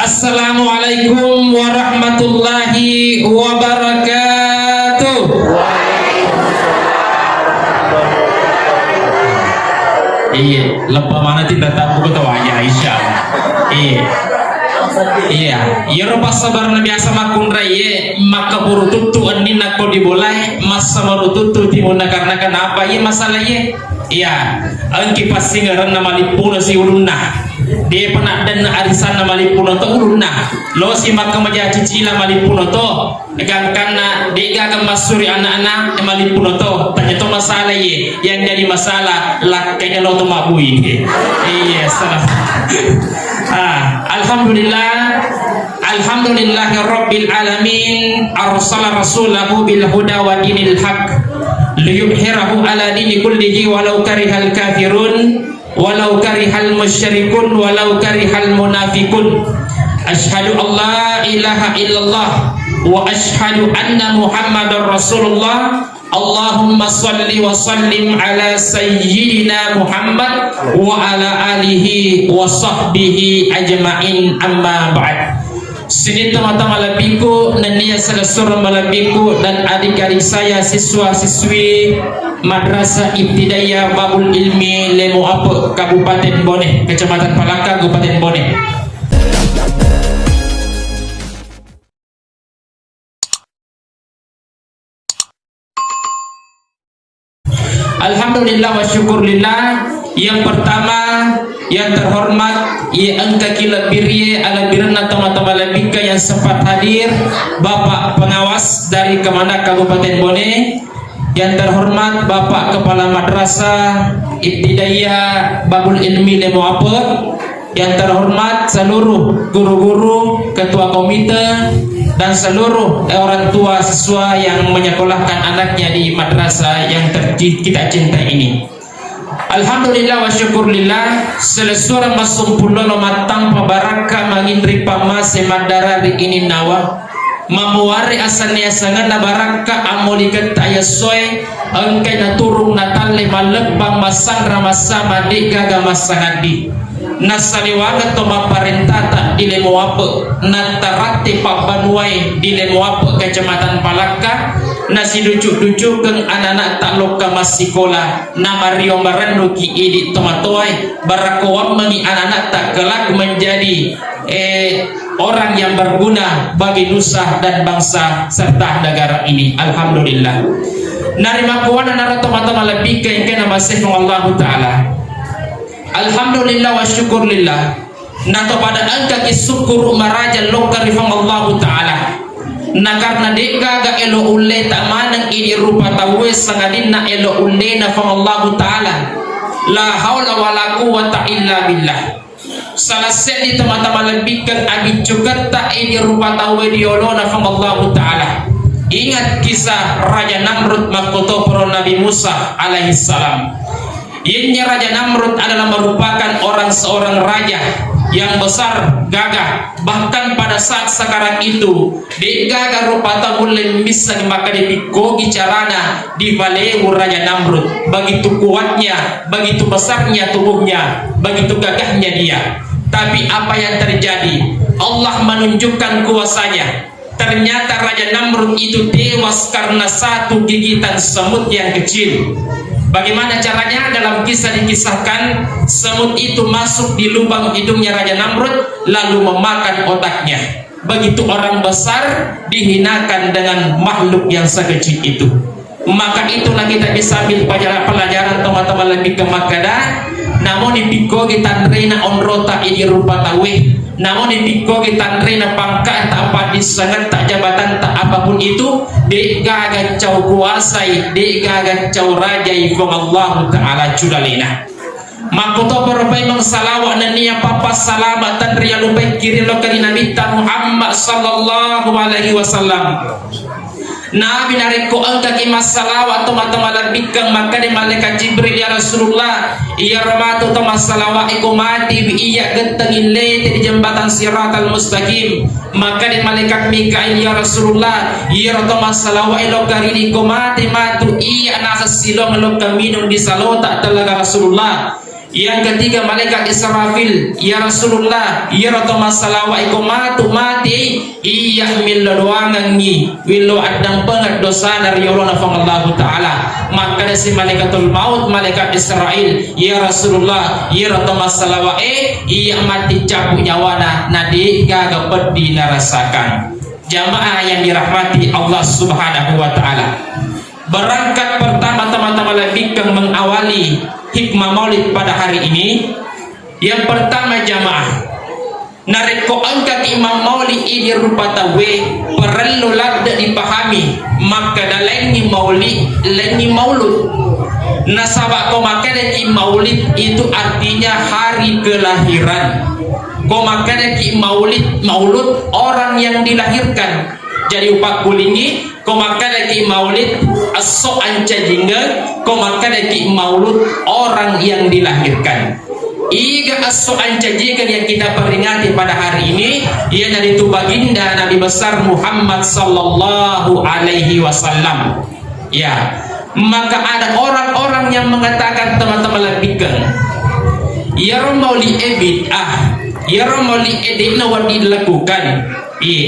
Assalamualaikum warahmatullahi wabarakatuh. Iya, lepas mana tidak tahu kata wajah Aisyah. Iya, iya rupa sabar na biasa makundra ye maka buru tutu andina ko dibolai masa baru tutu timuna karena kenapa ye masalah ye. Iya, angki pasti ngaran nama lipuna si ulunna. Dia pernah dan arisan nama lipuna to ulunna. Lo si maka maja cicila malipuna to. Negan karena dia akan masuri anak-anak malipuna to. Tanya to masalah ye, yang jadi masalah lakanya lo to mabui. Iya, salah. Alhamdulillah Rabbil Alamin arsala rasulahu bil huda wa dinil haq liyudhhirahu ala dini kullihi walau karihal kafirun walau karihal musyrikun walau karihal munafikun. Asyhadu an la ilaha illallah wa asyhadu anna Muhammadar Rasulullah. Allahumma salli wa sallim ala sayyidina Muhammad wa ala alihi wa sahbihi ajma'in, amma ba'd. Sini teman-teman malabiku, nania selesura malabiku dan adik-adik saya siswa-siswi Madrasah Ibtidaiyah Babul Ilmi Lemo Ape, Kabupaten Bone, Kecamatan Palaka, Kabupaten Bone. Alhamdulillah wa syukurillah. Yang pertama, yang terhormat ya angka kila birye ala birna teman-teman labika yang sempat hadir, Bapak pengawas dari Kemendak Kabupaten Bone. Yang terhormat Bapak Kepala Madrasah Ibtidaiyah Babul Ilmi Lemo Ape. Yang terhormat seluruh guru-guru, ketua komite dan seluruh orang tua siswa yang menyekolahkan anaknya di madrasah yang kita cintai ini. Alhamdulillah wa syukurillah. Selesura masumpulono matang pabaraka mangindri pamase madara di ini nawa mamuari asalnya sangat baraka amolikat ayasoy angkai naturung natale malebang masang ramasa madi gaga masangadi nasaliwangat to maparentata di Lemo Ape natarati pabanuai di Lemo Ape Kecamatan Palaka nasi ducuk-ducuk keng anak-anak tak loka masikola nama rio marandu ki idi tomatoai barakowam mengi anak-anak tak kelak menjadi orang yang berguna bagi nusa dan bangsa serta negara ini. Alhamdulillah. Narima kuwana naratomata lebih ke yang masih Allah Ta'ala. Alhamdulillah wa syukurillah. Nato pada angka kisukur maraja lokarifang Allah Ta'ala. Na karena deka ga elo ulle tak manang ini rupa tawes sangadina elo ulle na fang Allah Ta'ala. La haula wa la quwata illa billah. Salah sedi teman-teman lebihkan agi juga tak ini rupa tawe diolo na fang Allah Ta'ala. Ingat kisah Raja Namrud makoto pro Nabi Musa alaihissalam. Ini Raja Namrud adalah merupakan seorang raja yang besar, gagah. Bahkan pada saat sekarang itu di gagah rupa tamulen bisa maka dipikogi carana di valeu Raja Namrud. Begitu kuatnya, begitu besarnya tubuhnya, begitu gagahnya dia. Tapi apa yang terjadi? Allah menunjukkan kuasanya. Ternyata Raja Namrud itu tewas karena satu gigitan semut yang kecil. Bagaimana caranya? Dalam kisah dikisahkan semut itu masuk di lubang hidungnya Raja Namrud lalu memakan otaknya. Begitu orang besar dihinakan dengan makhluk yang sekecil itu. Maka itulah kita bisa ambil pelajaran teman-teman lebih ke Makada. Namun dipiko kita rena onrota ini rupa tawe. Namun dipiko kita rena pangkat tak apa disangat tak jabatan tak apapun itu. Dek gagan cau kuasai, dek gagan cau raja ifong Allah Ta'ala judalina. Makoto berbaik mengsalawat nania papa salamatan ria lupai kiri lokali Nabi Muhammad sallallahu alaihi wasallam. Nabi nariko angka kimas salawat teman-teman labikang maka di malaikat Jibril ya Rasulullah iya ramatu teman salawat iku mati iya gentengin lete di jembatan Siratal Mustaqim maka di malaikat Mikail ya Rasulullah iya teman salawat ilokari iku mati matu iya nasa silong ilokang minum di salota telaga Rasulullah Yang ketiga malaikat Israfil, ya Rasulullah, ya Ratama salawa iku mati iya millodoangangi willo adang pengat dosa dari Allah Allah Ta'ala. Maka si malaikatul maut, malaikat Israel, ya Rasulullah, ya Ratama salawa iya mati cabut nyawana nadi gaga pedih narasakan. Jamaah yang dirahmati Allah Subhanahu wa Ta'ala, berangkat pertama teman-teman lebih mengawali hikmah maulid pada hari ini. Yang pertama jamaah, nareko angka imam maulid ini rupa tawe perlu labda dipahami. Maka dalengi maulid lengi maulud nasabak ko makanya ki maulid itu artinya hari kelahiran. Ko makanya ki maulud orang yang dilahirkan. Jadi upak kulingi ko makanya ki maulid aso anca jingga, ko makanya ki maulud orang yang dilahirkan. Iga aso anca jingga yang kita peringati pada hari ini ia dari tu baginda Nabi besar Muhammad sallallahu alaihi wasallam. Ya, maka ada orang-orang yang mengatakan teman-teman lebihkan ya maulid bid'ah, ya maulid edikna wadi dilakukan.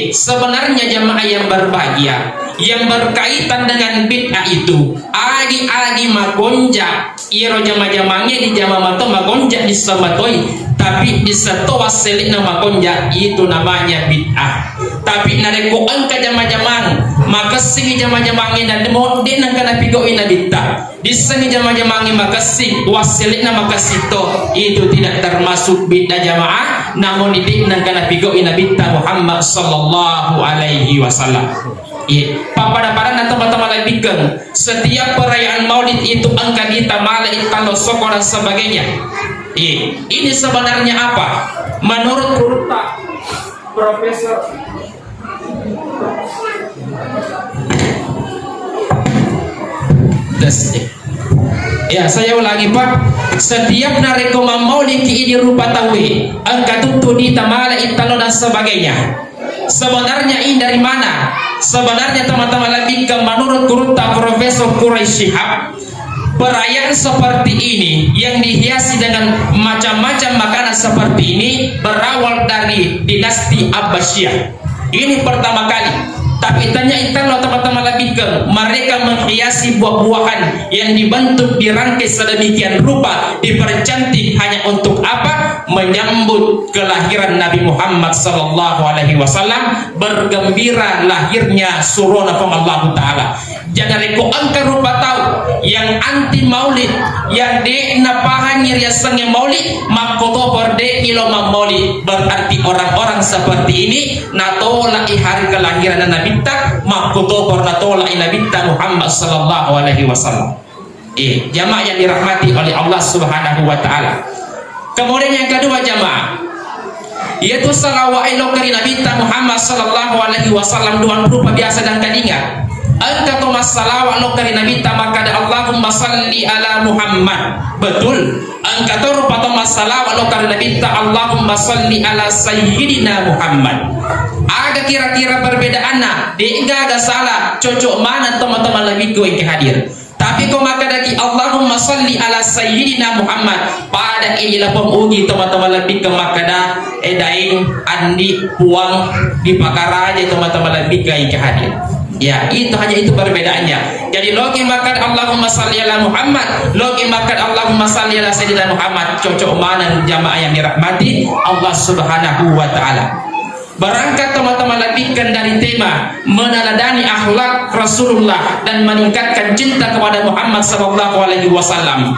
Sebenarnya jamaah yang berbahagia yang berkaitan dengan bid'ah itu adi magonja iro jama-jamangnya di jama mato magonja di samatoi, tapi di satu waselik nama magonja itu namanya bid'ah. Tapi nareko angka jama-jamang maka singi jama-jamangnya dan demo dia nang kana pigoin na bid'ah di singi jama-jamangnya maka sing waselik nama kasito itu tidak termasuk bid'ah jamaah, namun ini nang kana pigoin na bid'ah Muhammad sallallahu alaihi wasallam. Pada teman-teman lebihkan setiap perayaan maulid itu angka kita malah italo soko dan sebagainya. Ini sebenarnya apa? Menurut Profesor ya, saya ulangi Pak. Setiap nareko maulid ini rupa tawi angka tutu di tamala italo dan sebagainya. Sebenarnya ini dari mana? Sebenarnya teman-teman lebih ke menurut Kurta Profesor Quraisy Shihab, perayaan seperti ini yang dihiasi dengan macam-macam makanan seperti ini berawal dari dinasti Abbasiyah. Ini pertama kali. Tapi tanya italo teman-teman lebih ke mereka menghiasi buah-buahan yang dibentuk dirangkai sedemikian rupa, dipercantik hanya untuk apa? Menyambut kelahiran Nabi Muhammad sallallahu alaihi wasallam, bergembira lahirnya surona Allah Ta'ala. Jangan reko angka rupa tahu yang anti maulid yang de napahan riasannya maulid makoto berde iloma maulid, berarti orang-orang seperti ini natola hari kelahiran Nabi tak makoto natola Nabi Muhammad sallallahu alaihi wasallam. Jamaah yang dirahmati oleh Allah Subhanahu wa Ta'ala. Kemudian yang kedua jamaah, yaitu salawat elokari Nabi Muhammad sallallahu alaihi wasallam dua berupa biasa dan kadinga. Angka Thomas salawat lokari Nabi maka ada Allahumma salli ala Muhammad. Betul. Angka rupa Thomas salawat lokari Nabi Allahumma salli ala Sayyidina Muhammad. Ada kira-kira perbedaan agak salah cocok mana teman-teman lebih gue yang hadir. Tapi kau maka lagi Allahumma salli ala Sayyidina Muhammad pada inilah pemugi teman-teman lebih ke makada edain andi puang di pakara aja teman-teman lebih ke yang hadir. Ya, itu hanya itu perbedaannya. Jadi logi makan Allahumma salli ala Muhammad, logi makan Allahumma salli ala Sayyidina Muhammad, cocok mana jamaah yang dirahmati Allah Subhanahu wa Ta'ala. Berangkat teman-teman lebihkan dari tema meneladani akhlak Rasulullah dan meningkatkan cinta kepada Muhammad sallallahu alaihi wasallam.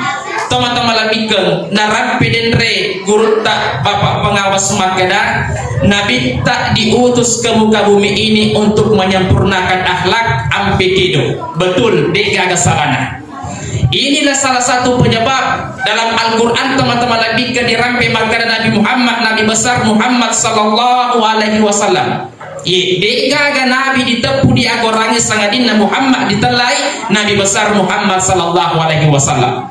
Teman-teman lebihkan narampe denre guru tak bapak pengawas makada Nabi tak diutus ke muka bumi ini untuk menyempurnakan akhlak ampe hidup. Betul, dega salana. Inilah salah satu penyebab dalam Al-Quran teman-teman lebih ke dirampai makana Nabi Muhammad, Nabi besar Muhammad sallallahu alaihi wasallam. Dega Nabi ditepu di agorangi sangadina Muhammad ditelai Nabi besar Muhammad sallallahu alaihi wasallam.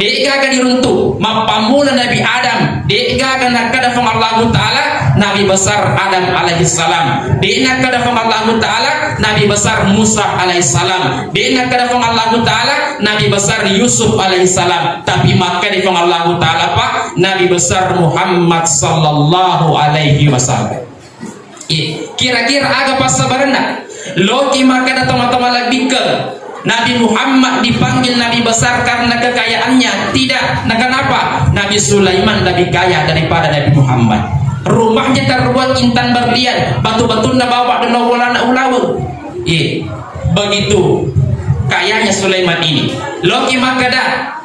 dega diruntuh mapamula Nabi Adam dega nakada fang Allah Ta'ala Nabi besar Adam alaihi salam dega nakada fang Allah Ta'ala Nabi besar Musa alaihi salam dega nakada fang Allah Ta'ala Nabi besar Yusuf alaihi salam tapi maka di fang Allah Ta'ala Pak Nabi besar Muhammad sallallahu alaihi wasallam. Kira-kira agak pas sabarna loki maka da teman-teman lagi ke Nabi Muhammad dipanggil Nabi besar karena kekayaannya? Tidak. Nah kenapa? Nabi Sulaiman lebih kaya daripada Nabi Muhammad. Rumahnya terbuat intan berlian, batu-batu bawa dan ulawu. Begitu kayanya Sulaiman ini. Loki makada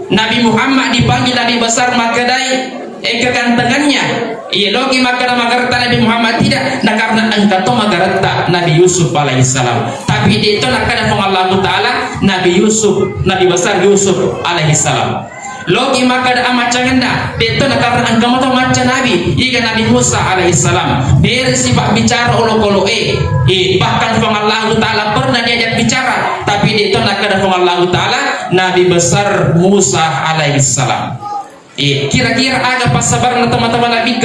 Nabi Muhammad dipanggil Nabi besar makadai kegantengannya. Loki makada magarta Nabi Muhammad tidak. Nah karena engkau magarta Nabi Yusuf alaihissalam. Tapi itu nak ada Allah Ta'ala Nabi Yusuf, Nabi besar Yusuf alaihissalam. Loki makada amacanganda. Itu nak karena engkau mau maca Nabi. Ika Nabi Musa alaihissalam. Dia sifat bicara olo-kolo bahkan Allah Ta'ala pernah diajak bicara. Tapi itu nak ada Allah Ta'ala Nabi besar Musa alaihissalam. Kira-kira agak pas sabar teman-teman Nabi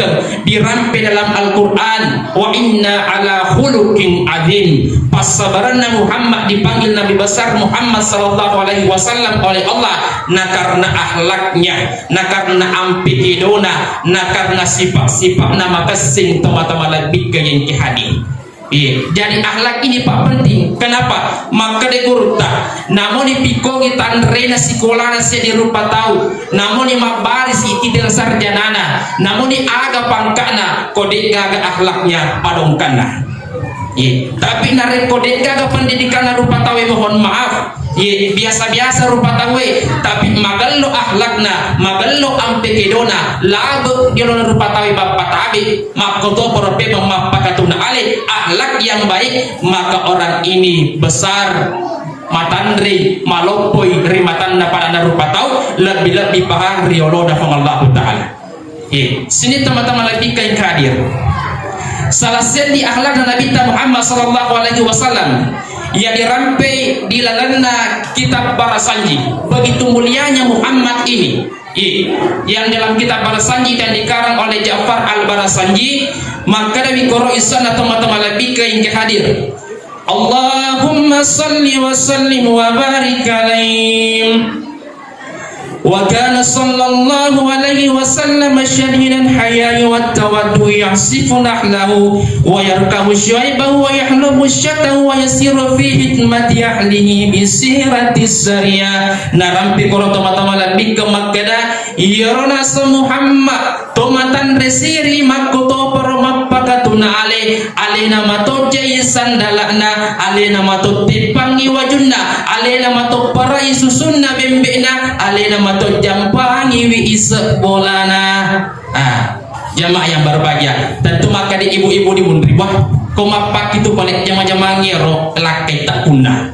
dirampai dalam Al-Quran wa inna ala khuluqin azim. Pas sabaranna Muhammad dipanggil Nabi besar Muhammad sallallahu alaihi wasallam oleh Allah nah karena akhlaknya, nah karena ampikidona, nah karena sifat-sifat nama kesing teman-teman Nabi yang hadir. Jadi akhlak ini Pak penting. Kenapa? Maka dekurta. Namun dipikogi tanrena sekolah nasi di rupa tahu. Namun di mabaris iti del sarjanana. Namun di aga pangkana kode gaga akhlaknya padongkana. Tapi nare kode gaga pendidikan rupa tahu mohon maaf. Biasa-biasa rupa tahu tapi magallo akhlakna magallo ampekedona lagu dia rupa tahu bapak tabi makoto porope mapakatuna ale akhlak yang baik maka orang ini besar matandri malopoi rimatanda pada rupa tahu lebih paham riolo da Allah Ta'ala. Sini teman-teman lagi kain hadir salah satu akhlak Nabi Muhammad sallallahu alaihi wasallam yang dirampai di lalana kitab Barasanji. Begitu mulianya Muhammad ini yang dalam kitab Barasanji dan dikarang oleh Ja'far al-Barasanji. Maka dari koro isana teman-teman lebih ke yang hadir Allahumma salli wa sallim wa barik alaihim. وكان صلى الله عليه وسلم شديد الحياء والتودع يعصف نحله ويركب شعيبه ويحلب الشتى ويسير في خدمة أهله بسيرة السرية. Narampi koro teman-teman lebih ke Makkah Yarona Muhammad tomatan resiri makoto permapakatuna ale nama to jaisan dalakna ale nama to tipangi wajunna ale nama to para isusunna bembena ale nama to jampangi wi isek bolana. Jamaah yang berbahagia tentu maka di ibu-ibu di munribah komapak itu balik jamaah-jamaah ngero lakai tak punah.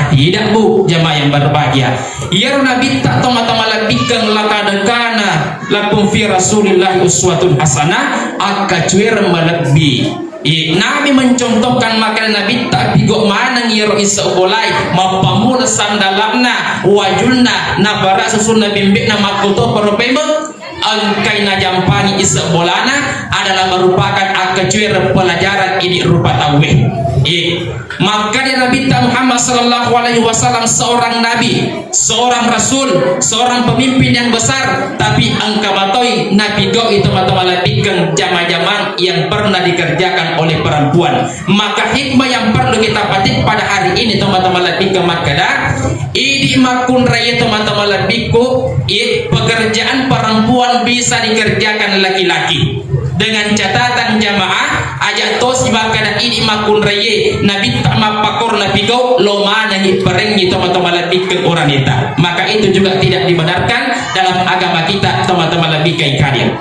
Tidak bu jamaah yang berbahagia ya Nabi tak toma-toma labikang lakadakana lakum fi Rasulillah uswatun hasanah akacuir melebih. Nabi mencontohkan makanan Nabi tak bigok mana ngiro isa bolai mapamula sandalakna wajulna nabara susunna bimbik nama koto peropembe angkaina jampani isa bolana adalah merupakan akacuir pelajaran ini rupa tauhid. Maka di Nabi Muhammad sallallahu alaihi wasallam seorang nabi, seorang rasul, seorang pemimpin yang besar, tapi angka matoi nabi go itu mata-mata bikin jama-jama yang pernah dikerjakan oleh perempuan. Maka hikmah yang perlu kita petik pada hari ini teman-teman bikin makada ini makun raya teman-teman biku pekerjaan perempuan bisa dikerjakan laki-laki. Dengan catatan jamaah ajak tos makada ini makun raya nabi tak mapakor nabi go lo mana ni pereng ni teman-teman lebih ke orang kita. Maka itu juga tidak dibenarkan dalam agama kita teman-teman lebih ke kalian.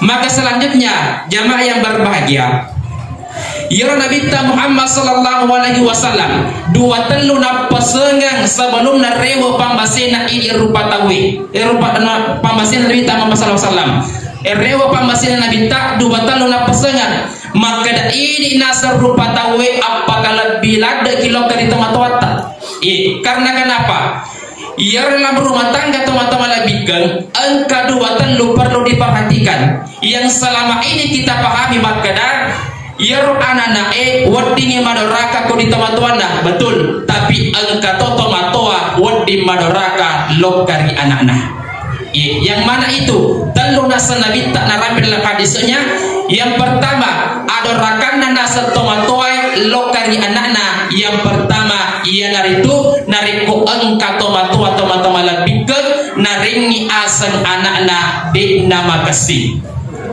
Maka selanjutnya jamaah yang berbahagia ya Nabi Muhammad sallallahu alaihi wasallam dua telu na pasengang sebelum na rewo pambasena ini rupa tawi rupa pambasena Nabi Muhammad sallallahu alaihi wasallam rewo pambasena Nabi tak dua telu na pasengan maka ini nasar rupa tawe apakah lebih lada kilo dari temat wata karena kenapa Ya dalam rumah tangga teman-teman lebihkan, angka 2 telu perlu diperhatikan. Yang selama ini kita pahami makna ya anak-anak wadini madoraka ko di teman-teman nah betul. Tapi angka toto matoa wadi madoraka lokari anak-anak. Yang mana itu? Telu nasa nabi tak narambil hadisnya. Yang pertama adorakan nasa tomatoa lokari anak-anak. Yang pertama ia naritu nariku angka tomatoa teman-teman lebih ke naringi asal anak-anak di nama kasih.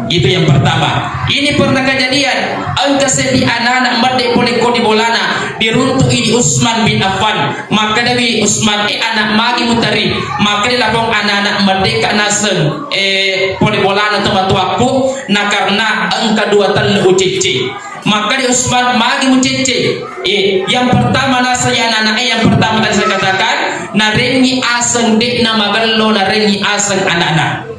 Itu yang pertama. Ini pernah kejadian angka sedi anak-anak merdek boleh kodi bolana diruntuk ini Utsman bin Affan. Maka dari Utsman anak magi mutari maka dilakong anak-anak merdeka nasen boleh bolana teman tuaku na karena angka 2 telu ucici. Maka di Utsman magi mucici. Yang pertama nasanya anak-anak yang pertama tadi saya katakan narengi aseng dek nama gelo narengi aseng anak-anak.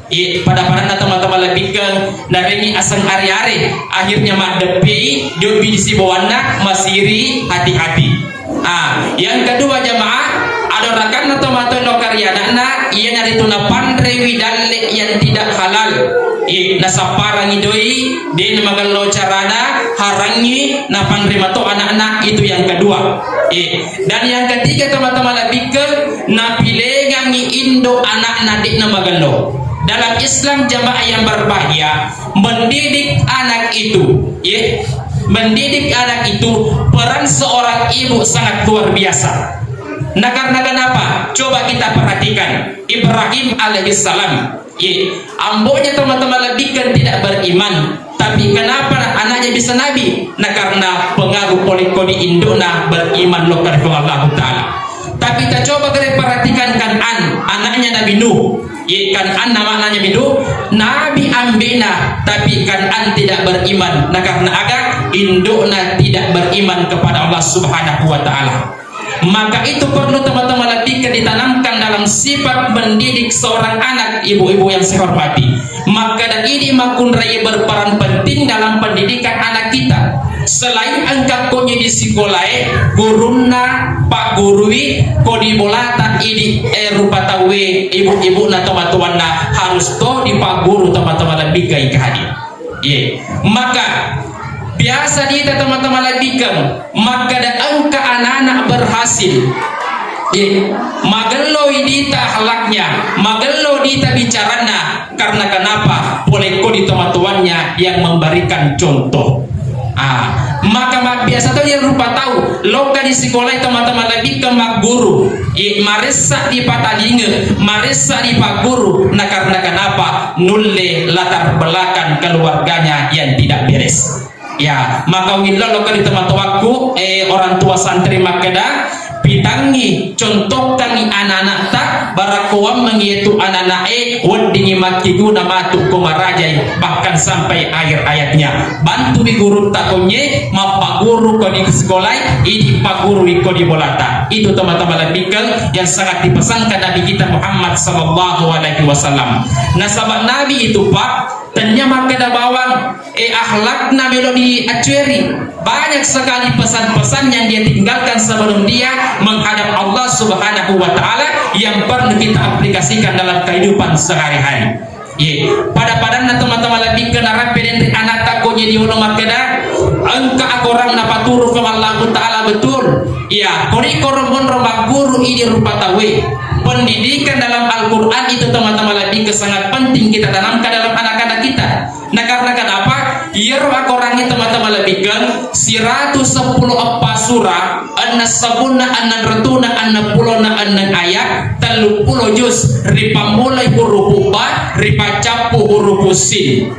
Pada teman-teman lebih ke narengi aseng ari-ari akhirnya madepi jobi disi bawana masiri hati-hati. Yang kedua jamaah adorakan teman-teman lokaria anak ia nari tuna pandre widalle yang tidak halal. Nasaparangi doi dia magalo carana harangi na pandre mato anak-anak itu yang kedua. Dan yang ketiga teman-teman lebih ke na pilegangi indo anak-anak di na magalo. Dalam Islam jamaah yang berbahagia mendidik anak itu mendidik anak itu peran seorang ibu sangat luar biasa. Nah karena kenapa? Coba kita perhatikan Ibrahim alaihissalam. Ambonya teman-teman lebih kan tidak beriman, tapi kenapa anaknya bisa nabi? Nah karena pengaruh polikoni indona beriman lokal Allah Ta'ala. Tapi kita coba kita perhatikan Kan'an, anaknya Nabi Nuh. Kan'an namanya Nabi Nuh, Nabi Ambina, tapi Kan'an tidak beriman. Nah karena agak indukna tidak beriman kepada Allah Subhanahu wa Ta'ala. Maka itu perlu teman-teman lebih ditanamkan dalam sifat mendidik seorang anak, ibu-ibu yang saya hormati. Maka dan ini makun raya berperan penting dalam pendidikan anak kita. Selain angkat konye di sekolah, guruna pak gurui kodi bolata ini rupa tawe ibu-ibu na teman-teman harus to di pak guru teman-teman lebih gay kehadi. Maka biasa kita teman-teman lebih maka ada angka anak-anak berhasil. Mageloi dita halaknya, mageloi dita bicarana karena kenapa? Poleko di teman-temannya yang memberikan contoh. Maka biasa tuh yang rupa tahu loka di sekolah teman-teman lebih ke mak guru marisa di patalinge marisa di pak guru. Nah karena kenapa? Nulle latar belakang keluarganya yang tidak beres. Maka willa loka di teman-temanku orang tua santri makeda pitangi contoh tangi anak-anak tak barakuam mengitu anak-anak wadingi maki guna matu kumarajai bahkan sampai akhir ayatnya bantu di guru takonye mapa guru ko di sekolah ini pak guru ko di bolata. Itu teman-teman lebihkan yang sangat dipesankan Nabi kita Muhammad sallallahu alaihi wasallam. Nah sahabat Nabi itu pak ternyata makada bawang akhlak Nabi lo di acueri banyak sekali pesan-pesan yang dia tinggalkan sebelum dia menghadap Allah Subhanahu wa Ta'ala yang perlu kita aplikasikan dalam kehidupan sehari-hari. Pada teman-teman lebih kenara pedentri anak takonya di ulama makada angka orang napa turu ke Allah Ta'ala betul. Kori koromon rombak guru ini rupa tawe pendidikan dalam Al-Quran itu teman-teman lebih sangat penting kita tanamkan dalam anak-anak kita. Nah karena kenapa? Orangnya teman-teman lebih kan 110 apa surah anna sabuna anna retuna anna pulona anna ayat 30 juz ripa mulai huruf ba ripa capu huruf sin.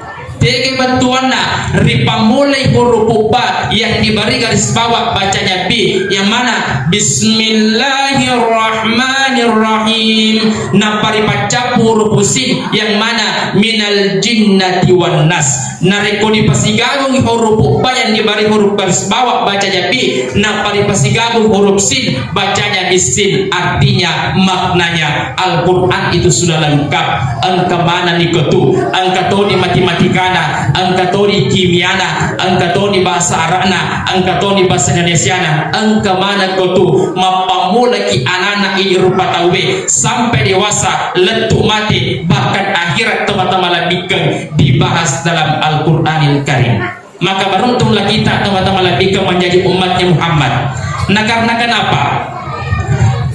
Tege bantuanna ripa mulai huruf ba yang diberi garis bawah bacanya B yang mana Bismillahirrahmanirrahim. Napa ripa capu huruf sin yang mana minal jinnati wan nas. Nareko dipasigabung huruf ba yang diberi huruf garis bawah bacanya B. Napa dipasigabung huruf sin bacanya bisin. Artinya maknanya Al-Quran itu sudah lengkap. Angka mana nikotu angka to di matematika angka to di kimiana angka to di bahasa Arab na angka toni bahasa Indonesia na angka mana kau tu mapamulaki anak-anak ini rupa tawe sampai dewasa letuk mati bahkan akhirat teman-teman labikan dibahas dalam Al-Quranil Karim. Maka beruntunglah kita teman-teman labikan menjadi umatnya Muhammad. Nah karena kenapa?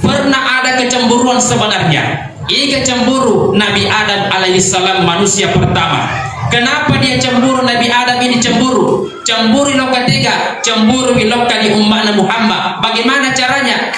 Pernah ada kecemburuan sebenarnya. Ini kecemburu Nabi Adam alaihissalam, manusia pertama. Kenapa dia cemburu? Nabi Adam ini cemburu. Cemburu lo ketiga, cemburu lo di umat Muhammad. Bagaimana caranya?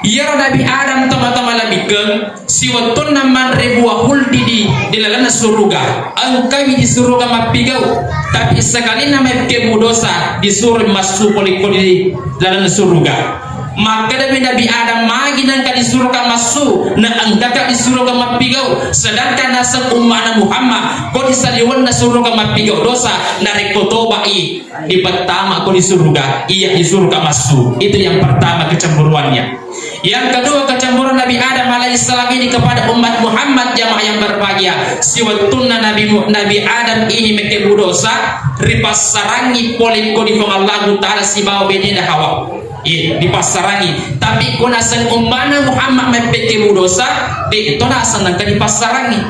Ya Nabi Adam teman-teman labikan si watun naman ribuah huldi di dalam surga. Engkau di surga mapigau, tapi sekali nama kemudosa disuruh masuk koli dalam surga. Maka Nabi Adam magi nangka di surga masuk, na angkaka di surga mapigau, sedangkan nasa umat Muhammad kau disaliwan na surga mapigau dosa narik kotobai di pertama kau di surga, iya di surga masuk. Itu yang pertama kecemburuannya. Yang kedua kecemburuan Nabi Adam alaihissalam ini kepada umat Muhammad jamaah yang berbahagia. Si watunna Nabi Adam ini mekebu dosa ripas sarangi poliko di Allah Ta'ala si bawa bedena Hawa. Di pasarangi, tapi kuna sang ummana Muhammad mepeke dosa di itu nasan nangka di pasarangi.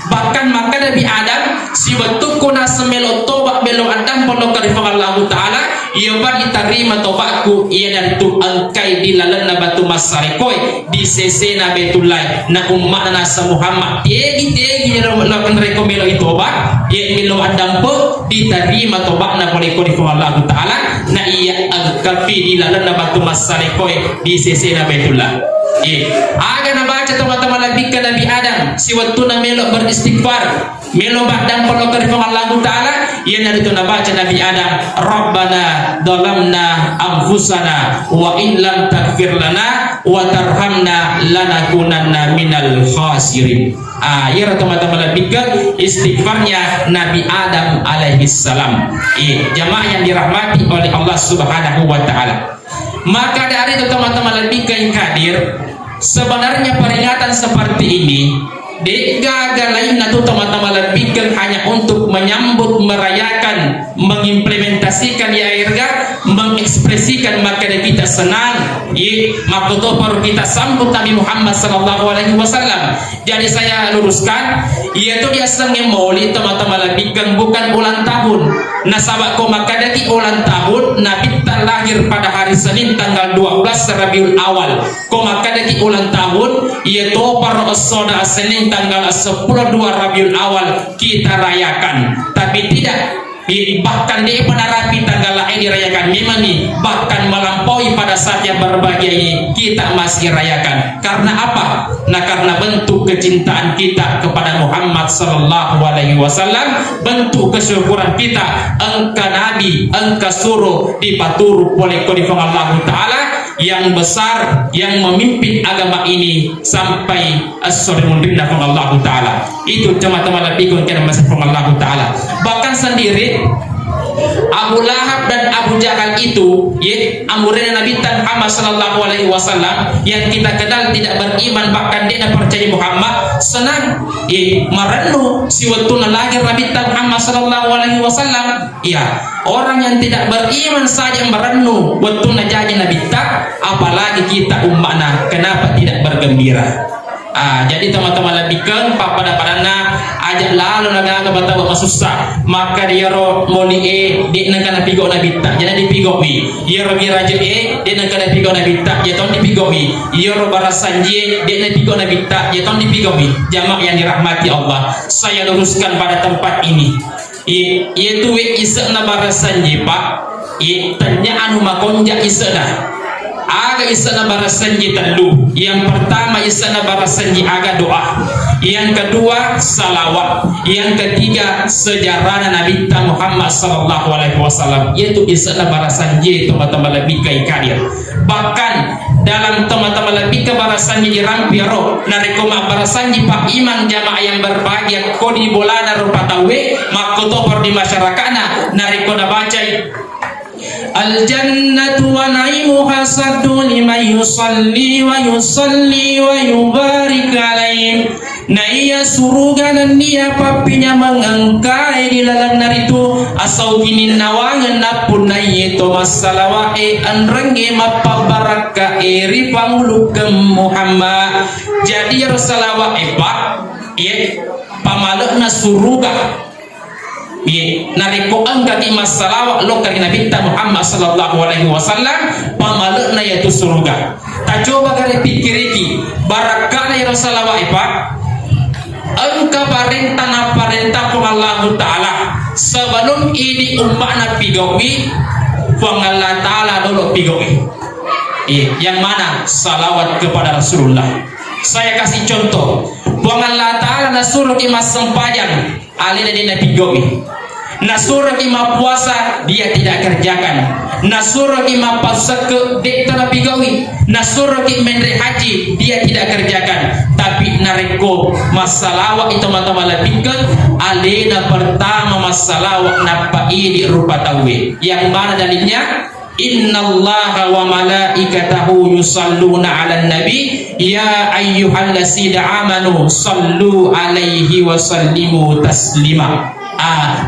Bahkan maka Nabi Adam si waktu kuna semelo tobat belo adam pondok karifah Allah Ta'ala ia bagi tarima tobatku ia dan tu angkai di lalana batu masarikoi di sese na betulai na ummana nasa Muhammad tegi lakukan rekomelo itu tobat ia belo adam po diterima tobat na boleh karifah Allah Ta'ala na ia angkapi di lalana batu masarikoi di sese na betulai. Aga na baca teman-teman labikan Nabi Adam si waktu na melo beristighfar melo badan pondok karifah Allah Ta'ala ia dari tu na baca Nabi Adam Rabbana dalamna anfusana wa in lam taghfir lana wa tarhamna lanakunanna minal khasirin. Ya teman-teman labikan istighfarnya Nabi Adam alaihissalam. Jamaah yang dirahmati oleh Allah Subhanahu wa Ta'ala. Maka dari itu teman-teman labikan yang hadir, sebenarnya peringatan seperti ini gagal lain itu teman-teman labikan hanya untuk menyambut, merayakan, mengimplementasikan ya irga, mengekspresikan maka kita senang, maka itu baru kita sambut Nabi Muhammad sallallahu alaihi wasallam. Jadi saya luruskan, yaitu dia senang maulid teman-teman labikan bukan ulang tahun. Nasabak ko maka dari ulang tahun Nabi terlahir pada hari Senin tanggal 12 Rabiul Awal. Ko maka dari ulang tahun yaitu para saudara Senin tanggal 10 Rabiul Awal kita rayakan, tapi tidak bahkan di pada rapi tanggal lain dirayakan memang nih, bahkan melampaui pada saat yang berbahagia ini kita masih rayakan. Karena apa? Nah karena bentuk kecintaan kita kepada Muhammad sallallahu alaihi wasallam, bentuk kesyukuran kita engka Nabi, engka suruh dipaturu oleh kodifong Allah Ta'ala yang besar yang memimpin agama ini sampai as-surimul rindah Allah Ta'ala. Itu teman-teman lebih kira masih Allah Ta'ala. Bahkan sendiri Abu Lahab dan Abu Jahal itu amurnya Nabi Muhammad sallallahu alaihi wasallam yang kita kenal tidak beriman, bahkan dia percaya Muhammad senang merenung si waktu lahir Nabi Muhammad sallallahu alaihi wasallam. Orang yang tidak beriman saja merenung waktu jadi Nabi apalagi kita umatnya kenapa tidak bergembira. Jadi teman-teman labikan pada ajak lalu naga batawa masusah maka dia ro moli di nangkana pigo Nabi tak jadi dipigoi dia ro miraje di nangkana pigo Nabi tak jadi dipigoi dia ro barasanji di nangkana pigo Nabi tak jadi dipigoi. Jamaah yang dirahmati Allah, saya luruskan pada tempat ini yaitu isna barasanji pak tanya anu makonja isna aga isana barasanji telu. Yang pertama isana barasanji aga doa, yang kedua salawat, yang ketiga sejarah Nabi Muhammad sallallahu alaihi wasallam, yaitu isana barasanji teman-teman lebih kai kadir. Bahkan dalam teman-teman lebih ke barasanji dirampiro narekoma barasanji pak iman jamaah yang berbahagia kodi bolana rupa tawe makotopor di masyarakatna narekona bacai Al-jannatu wa naimuha saddu liman yusalli wa yubarik alaihim Na iya suruga dan dia papinya mengangkai di lalang naritu asau kini nawangan napun na ito masalawa anrenge mapabaraka eri pangulukam Muhammad. Jadi Rasulullah pak pamalak na suruga nariko ang kaki masalawak lo kari Nabi Muhammad sallallahu alaihi wasallam pamalak na yaitu suruga. Tak coba kari pikir iki barakana ya Rasulullah pak engka parentah Allah Ta'ala sebelum ini umat na pigawi Allah Ta'ala dulu pigawi yang mana salawat kepada Rasulullah. Saya kasih contoh Allah Ta'ala nasuruh imas sempajang alina di pigawi, nasuruh ima puasa dia tidak kerjakan, nasuruh ima puasa ke dekta pigawi, nasuruh menre haji dia tidak kerjakan. Tapi nareko masalawak itu teman-teman lebihkan alina pertama masalawak napa ini rupa tawi yang mana dalilnya innallaha wa malaikatahu yusalluna 'alan nabi ya ayyuhallazina amanu sallu alaihi wa sallimu taslima.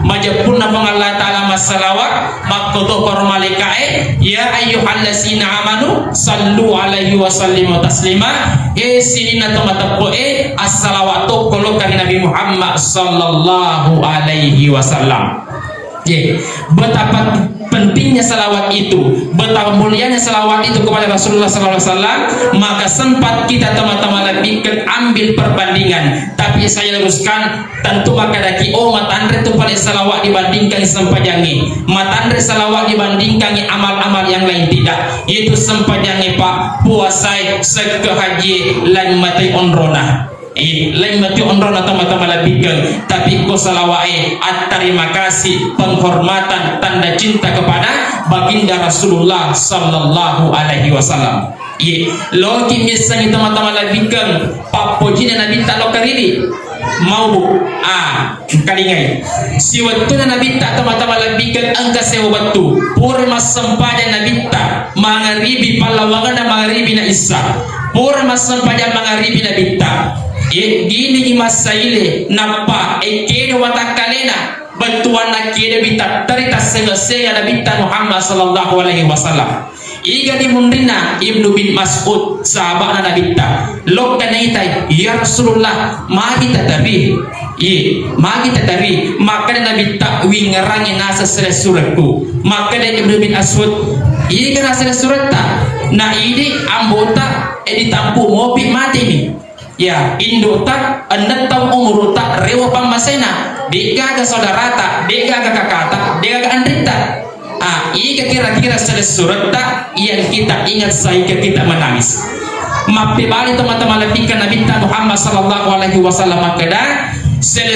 Majapun na Allah Ta'ala masalawat makoto para malaikat ya ayyuhallazina amanu sallu alaihi wa sallimu taslima. Sini na tumatapo as-salawatu kolokan Nabi Muhammad sallallahu alaihi wasallam. Betapa pentingnya salawat itu, betapa mulianya salawat itu kepada Rasulullah sallallahu alaihi wasallam. Maka sempat kita teman-teman lebihkan ambil perbandingan, tapi saya luruskan tentu maka daki matandre itu paling salawat dibandingkan sempajangi, matandre salawat dibandingkan amal-amal yang lain tidak. Itu sempajangi pak puasai seke haji lain mati onrona lain mati onrona teman-teman lebihkan, tapi ko salawai terima kasih penghormatan tanda cinta kepada baginda Rasulullah sallallahu alaihi wasallam. Logi misalnya teman-teman lebihkan papojina Nabi tak lo kariri mau kalingai si waktu Nabi tak teman-teman lebihkan angka sewa waktu purma sempadan Nabi tak mangaribi palawangan dan mangaribi na isa purma sempadan mangaribi Nabi tak gini masaile napa kede watakalena bantuan na kede bita tarita sega Nabi Muhammad sallallahu alaihi wasallam. Iga di mundina Ibnu bin Mas'ud sahabat Nabi ta lokkan itai ya Rasulullah magi tatabi magi tatabi maka Nabi ta wingarangi nasa suratku maka Ibnu bin Mas'ud iga nasa surat ta na ini ambota ditampu mobi mati ni ya indota andatang umurota rewa pamasena dega ga saudara ta dega ga kakata dega ga andrita ika kira-kira surat tak yang kita ingat sehingga kita menangis. Mapi balik teman-teman lebihkan Nabi Muhammad sallallahu alaihi wasallam makada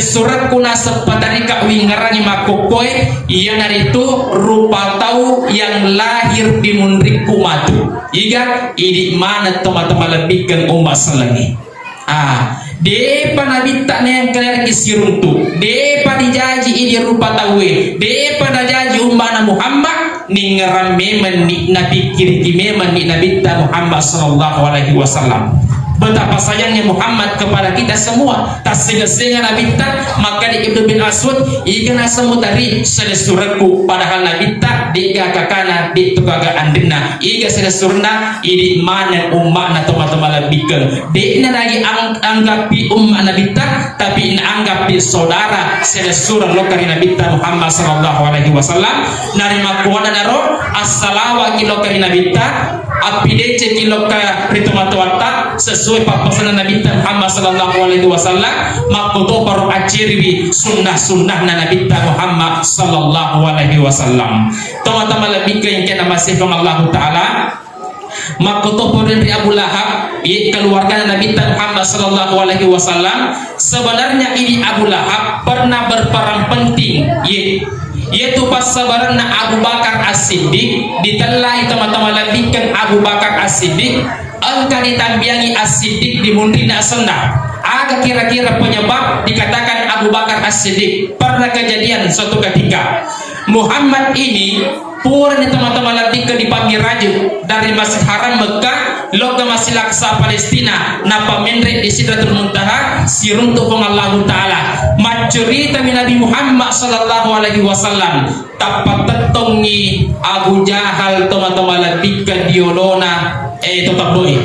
surat kuna sepatarika wingarangi makokoy yang itu rupa tahu yang lahir di mundriku matu. Iga ini mana teman-teman lebihkan umat selagi. Depa Nabi tak yang kalian kisiruntu depa dijaji ini rupa tawe depa dijaji ummana Muhammad ningeram memen ni Nabi kiri memen ni Nabi Muhammad sallallahu alaihi wasallam. Betapa sayangnya Muhammad kepada kita semua. Tak sega-sega Nabi tak maka di Ibnu bin Aswad ikan asemu dari suratku padahal Nabi tak diga kakana di tukaga andina iga surna ini mana umat na teman-teman lebihkan di ina lagi anggapi umat Nabi tak tapi ina anggapi saudara surah lokari Nabi Muhammad sallallahu alaihi wasallam narima kuana naro as-salawat lokari Nabi tak api dece kiloka ritumatuata sesuai papasan Nabi Muhammad sallallahu alaihi wasallam makoto paru acirbi sunnah-sunnah Nabi Muhammad sallallahu alaihi wasallam. Teman-teman lebih ke yang kena masih Allah Ta'ala makoto paru dari Abu Lahab keluarga Nabi Muhammad sallallahu alaihi wasallam. Sebenarnya ini Abu Lahab pernah berperan penting yaitu pas sabaran Abu Bakar As-Siddiq ditelai teman-teman lebihkan Abu Bakar As-Siddiq angka ditambiangi As-Siddiq di mundina senda agak kira-kira penyebab dikatakan Abu Bakar As-Siddiq pernah kejadian suatu ketika Muhammad ini puranya teman-teman lebihkan di Pamiraja dari Masjid Haram Mekah loga Masjid Aqsa Palestina na pamendre di Sidratul Muntaha siruntuk pong Allah Ta'ala macurita min Nabi Muhammad sallallahu alaihi wasallam tapat tetongi Abu Jahal toma-toma labika diolona tetap doi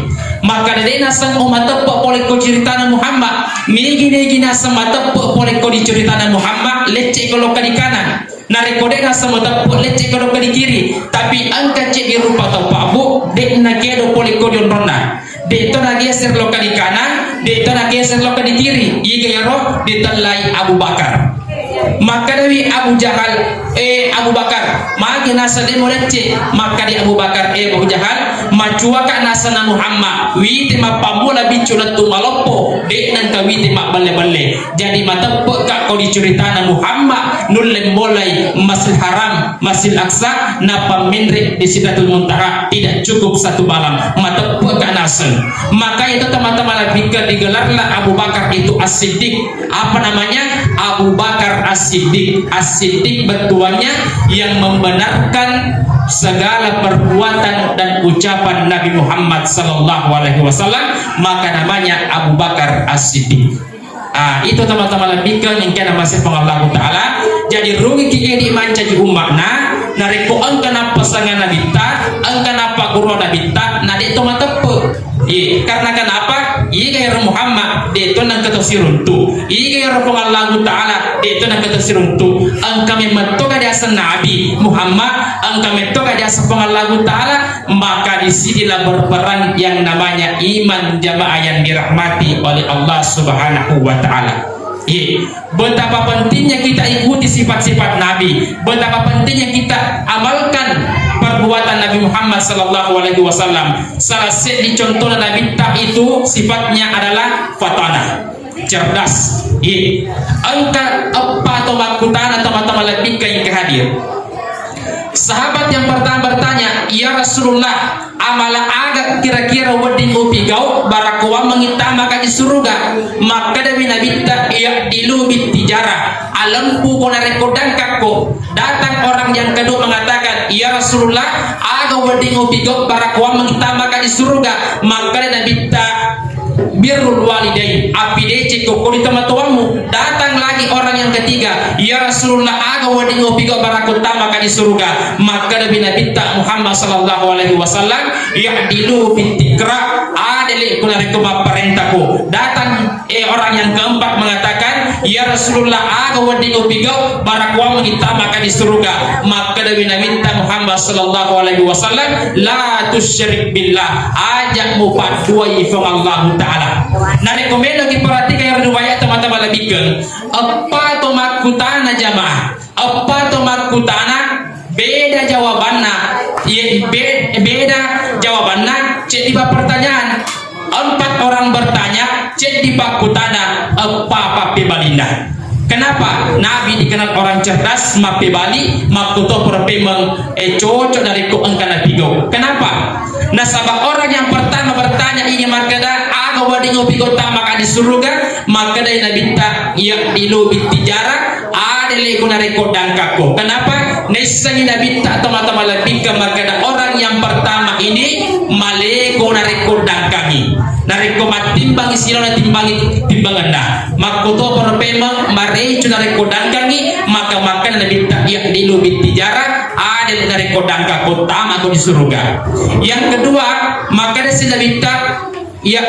maka dari nasang umatapok oleh ko ceritana Muhammad migi nasang matapok oleh ko di ceritana Muhammad lecce kalau kali kanan narekode nasang matapok lecce kalau kali kiri tapi angka cek di rupa atau pabu dek nagedo oleh ko di ronda de itu na geser lo kali kanan de itu na geser lo kali kiri iga yaro ditalai Abu Bakar maka dari Abu Jahal Abu Bakar magi nasa demo lecce maka di Abu Bakar Abu Jahal macuaka nasa na Muhammad witi mapamula biculat tu maloppo de nang kawiti balle jadi matappo ka ko diceritana Muhammad nulle mulai Masjid Haram Masjid Aqsa na pamindri di Sidratul Muntaha tidak cukup satu malam matappo ka nasa maka itu teman-teman labika digelarlah Abu Bakar itu As-Siddiq apa namanya Abu Bakar As-Siddiq As-Siddiq betuannya yang membenarkan segala perbuatan dan ucapan Nabi Muhammad sallallahu alaihi wasallam maka namanya Abu Bakar As-Siddiq. Itu teman-teman lebih ke yang masih pengallahu taala jadi rugi ki di manca di umakna nareko angkana pasangan Nabi ta angkana pa guru Nabi ta na di to matepe karena kenapa iya Muhammad di itu nang ketosirun tu iya pengallahu taala di itu nang ketosirun tu angka memetoka di asa Nabi Muhammad angka memetoka di asa pengallahu taala maka di sinilah berperan yang namanya iman jamaah yang dirahmati oleh Allah Subhanahu wa taala. Betapa pentingnya kita ikuti sifat-sifat Nabi, betapa pentingnya kita amalkan perbuatan Nabi Muhammad sallallahu alaihi wasallam. Salah satu contoh Nabi tak itu sifatnya adalah fatana, cerdas. Angka apa atau makutan atau mata lebih ke hadir. Sahabat yang pertama bertanya, ya Rasulullah, amala agak kira-kira wadin upigau barakuwa mengitamakan di surga maka dari Nabi tak ya dilu bitijara alampu kona rekodan kakko datang orang yang kedua mengatakan ya Rasulullah agak wadin upigau barakuwa mengitamakan di surga maka dari Nabi tak birrul walidain api dece kokoli teman-temanmu datang lagi orang yang ketiga ya Rasulullah aga wadi ngopi go barakut maka di surga maka Nabi Muhammad sallallahu alaihi wasallam ya'dilu bitikra adele kuna rekoma perintahku datang orang yang keempat mengatakan ya Rasulullah aga wadi ngopi go barakwa kita maka di surga maka Nabi Muhammad sallallahu alaihi wasallam la tusyrik billah ajak mupaduai fa Allah taala. Nah rekomendo diperhatikan yang riwayat teman-teman lebihkan apa to makutana jamaah apa to makutana beda jawabannya beda jawabannya jadi pertanyaan empat orang bertanya jadi makutana apa balinda. Kenapa Nabi dikenal orang cerdas mape bali makuto perpemang cocok dari ko angkana pigo kenapa nasabah orang yang pertama bertanya ini makada aga wadi ngopigo maka di surga maka dari Nabi tak yang dilu bitijara ada lego nareko dangkako kenapa nesangi Nabi tak teman-teman lebih ke makada orang yang pertama ini malego nareko dangkami nareko matimbang isilona timbangi timbanganda makuto perpemang mare cuna rekodang kami maka Nabi tak yang dilu bitijara ada dari rekodang kota aku di surga. Yang kedua maka dari Nabi tak ya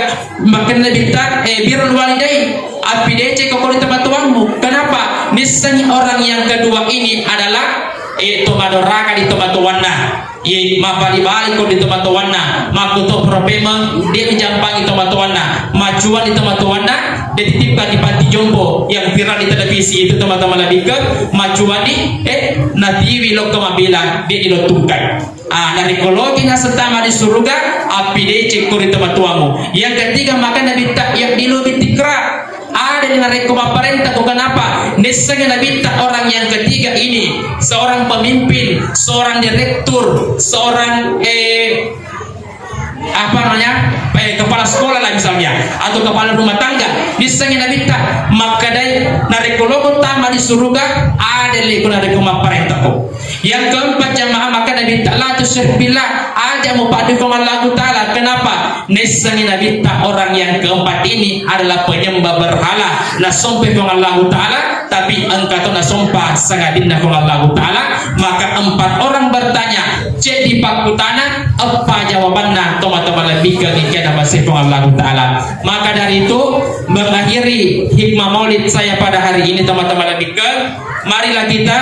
maka Nabi tak birrul walidain api dece kokoli tempat tuangmu kenapa misalnya orang yang kedua ini adalah tomadoraka di tempat tuanna mapali-bali ko di tempat tuanna makuto propemang dia menjampangi tempat tuanna macuan di tempat tuanna dia titipkan di panti jombo yang viral di televisi itu teman-teman lebih ke macuan di natiwi lo kemabila dia dilotungkan dari ekologi setama di surga api dece ko di tempat tuamu yang ketiga maka Nabi tak yang dilubit tikra ada dengan rekomendasi perintah bukan apa nesanya Nabi tak orang yang ketiga ini seorang pemimpin seorang direktur seorang apa namanya kepala sekolah lah misalnya atau kepala rumah tangga nesanya Nabi tak maka dari narekologo utama di surga ada dengan rekomendasi perintah yang keempat jamaah maka Nabi ta'ala tusyrik billah, ada mau padu dengan Allah Ta'ala. Kenapa? Nesani Nabi ta orang yang keempat ini adalah penyembah berhala, na sumpah dengan Allah Ta'ala, tapi engkau na sumpah sangadinna dengan Allah Ta'ala. Maka empat orang bertanya, jadi pakutana apa jawabannya? Teman-teman lebih kegigian masih dengan Allah Ta'ala. Maka dari itu mengakhiri hikmah maulid saya pada hari ini, teman-teman lebih ke, marilah kita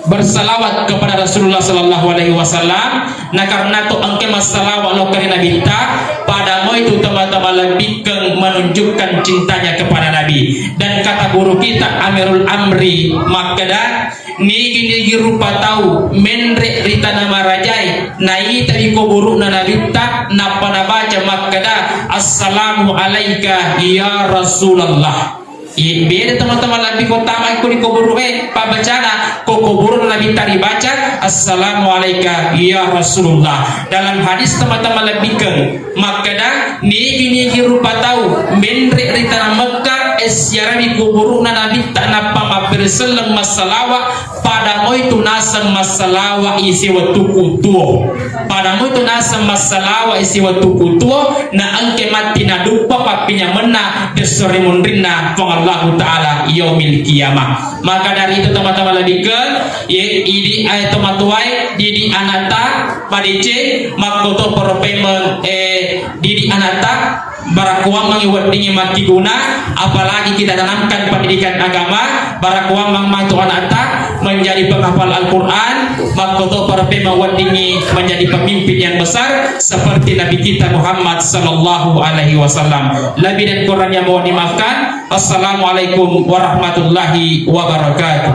bersalawat kepada Rasulullah sallallahu alaihi wasallam. Nah karena tu angke masalawat lo karena Nabi ta pada mo itu teman-teman lebih menunjukkan cintanya kepada Nabi. Dan kata guru kita Amirul Amri Makada, nigi rupa tahu menre rita nama rajai nai tadi ko buruk na Nabi ta na baca Makada, assalamu alaika ya Rasulullah. Beda teman-teman lebih kota ikut di kubur pabacana kubur Nabi tadi baca assalamualaikum ya Rasulullah. Dalam hadis teman-teman lebih ke Makkah niki rupa tahu menrik rita Mekah esyara di kubur Nabi tak napa mapir seleng masalawa pada mo itu nasam masalawa isi waktu kutuo, pada mo itu nasam masalawa isi waktu kutuo na angke mati na dupa papinya mena desori mundrina Allah Ta'ala yaumil qiyamah. Maka dari itu teman-teman lebih ke ini ayat teman-tuai di anata padice makoto perpemen di anata barakuang mengiwat mati guna, apalagi kita tanamkan pendidikan agama barakuang mangmatu anata menjadi penghafal Al-Quran, makoto perpemen wadingi menjadi pemimpin yang besar seperti Nabi kita Muhammad sallallahu alaihi wasallam. Lebih dan kurang yang mohon dimaafkan. Assalamualaikum warahmatullahi wabarakatuh.